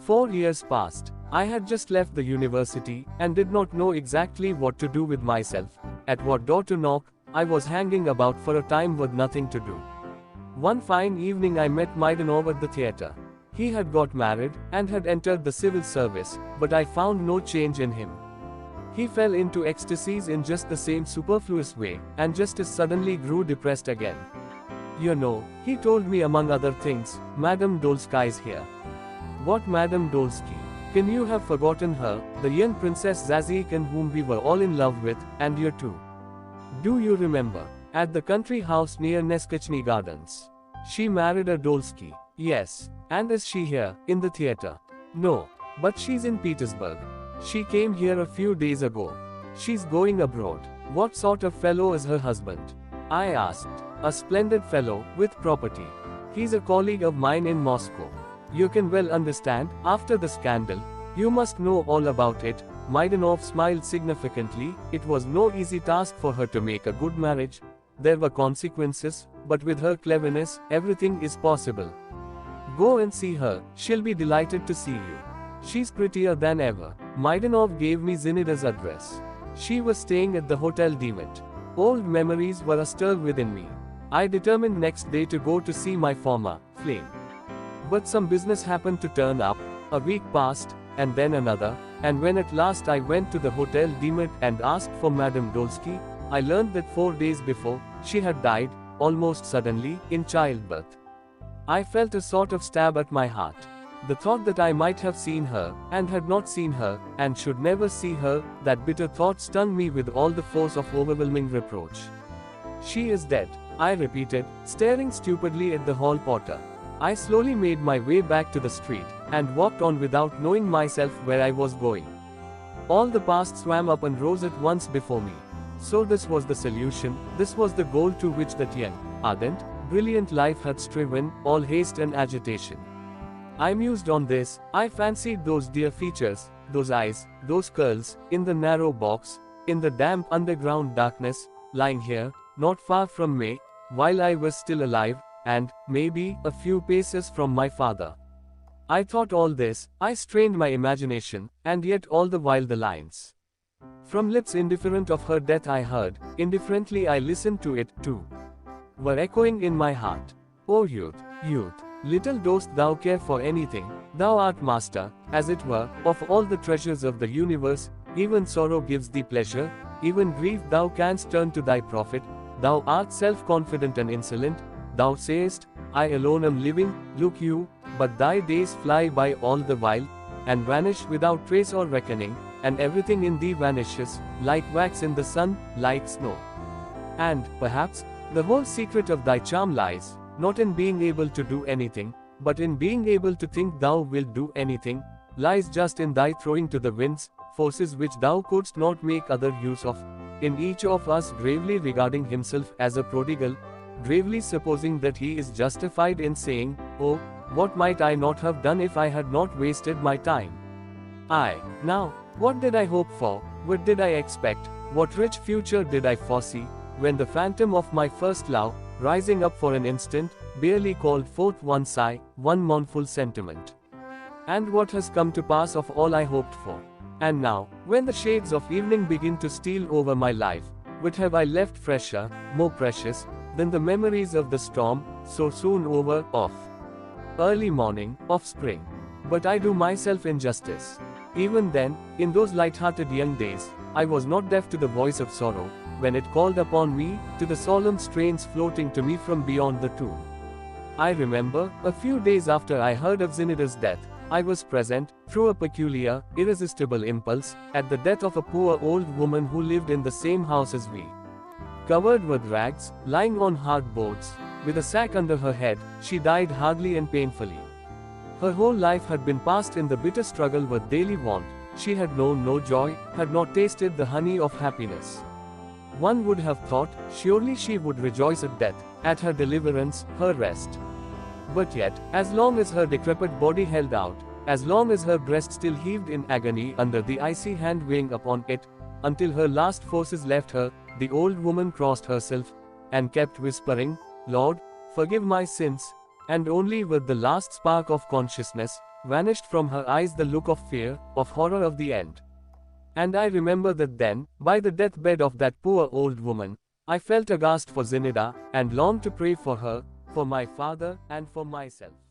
4 years passed. I had just left the university, and did not know exactly what to do with myself, at what door to knock. I was hanging about for a time with nothing to do. One fine evening I met Maidanov at the theatre. He had got married, and had entered the civil service, but I found no change in him. He fell into ecstasies in just the same superfluous way, and just as suddenly grew depressed again. You know, he told me among other things, Madame Dolsky is here. What Madame Dolsky? Can you have forgotten her, the young Princess Zazikin whom we were all in love with, and you too? Do you remember? At the country house near Neskachny Gardens. She married a Dolsky. Yes. And is she here, in the theatre? No. But she's in Petersburg. She came here a few days ago. She's going abroad. What sort of fellow is her husband? I asked. A splendid fellow, with property. He's a colleague of mine in Moscow. You can well understand, after the scandal, you must know all about it. Maidanov smiled significantly. It was no easy task for her to make a good marriage. There were consequences, but with her cleverness, everything is possible. Go and see her, she'll be delighted to see you. She's prettier than ever. Maidanov gave me Zinaida's address. She was staying at the Hotel Demet. Old memories were astir within me. I determined next day to go to see my former flame. But some business happened to turn up. A week passed, and then another, and when at last I went to the Hotel Demet and asked for Madame Dolsky, I learned that 4 days before, she had died, almost suddenly, in childbirth. I felt a sort of stab at my heart. The thought that I might have seen her, and had not seen her, and should never see her, that bitter thought stung me with all the force of overwhelming reproach. She is dead, I repeated, staring stupidly at the hall porter. I slowly made my way back to the street, and walked on without knowing myself where I was going. All the past swam up and rose at once before me. So this was the solution, this was the goal to which that young, ardent, brilliant life had striven, all haste and agitation. I mused on this. I fancied those dear features, those eyes, those curls, in the narrow box, in the damp underground darkness, lying here, not far from me, while I was still alive, and, maybe, a few paces from my father. I thought all this, I strained my imagination, and yet all the while the lines from lips indifferent of her death I heard, indifferently I listened to it, too, were echoing in my heart. O youth, youth, little dost thou care for anything, thou art master, as it were, of all the treasures of the universe, even sorrow gives thee pleasure, even grief thou canst turn to thy profit, thou art self-confident and insolent, thou sayest, I alone am living, look you, but thy days fly by all the while, and vanish without trace or reckoning, and everything in thee vanishes, like wax in the sun, like snow. And, perhaps, the whole secret of thy charm lies, not in being able to do anything, but in being able to think thou wilt do anything, lies just in thy throwing to the winds, forces which thou couldst not make other use of, in each of us gravely regarding himself as a prodigal, gravely supposing that he is justified in saying, oh, what might I not have done if I had not wasted my time? Now, what did I hope for, what did I expect, what rich future did I foresee, when the phantom of my first love, rising up for an instant, barely called forth one sigh, one mournful sentiment? And what has come to pass of all I hoped for? And now, when the shades of evening begin to steal over my life, what have I left fresher, more precious, than the memories of the storm, so soon over, of early morning, of spring? But I do myself injustice. Even then, in those light-hearted young days, I was not deaf to the voice of sorrow, when it called upon me, to the solemn strains floating to me from beyond the tomb. I remember, a few days after I heard of Zinaida's death, I was present, through a peculiar, irresistible impulse, at the death of a poor old woman who lived in the same house as we. Covered with rags, lying on hard boards, with a sack under her head, she died hardly and painfully. Her whole life had been passed in the bitter struggle with daily want. She had known no joy, had not tasted the honey of happiness. One would have thought, surely she would rejoice at death, at her deliverance, her rest. But yet, as long as her decrepit body held out, as long as her breast still heaved in agony under the icy hand weighing upon it, until her last forces left her, the old woman crossed herself, and kept whispering, Lord, forgive my sins, and only with the last spark of consciousness, vanished from her eyes the look of fear, of horror of the end. And I remember that then, by the deathbed of that poor old woman, I felt aghast for Zinida, and longed to pray for her, for my father, and for myself.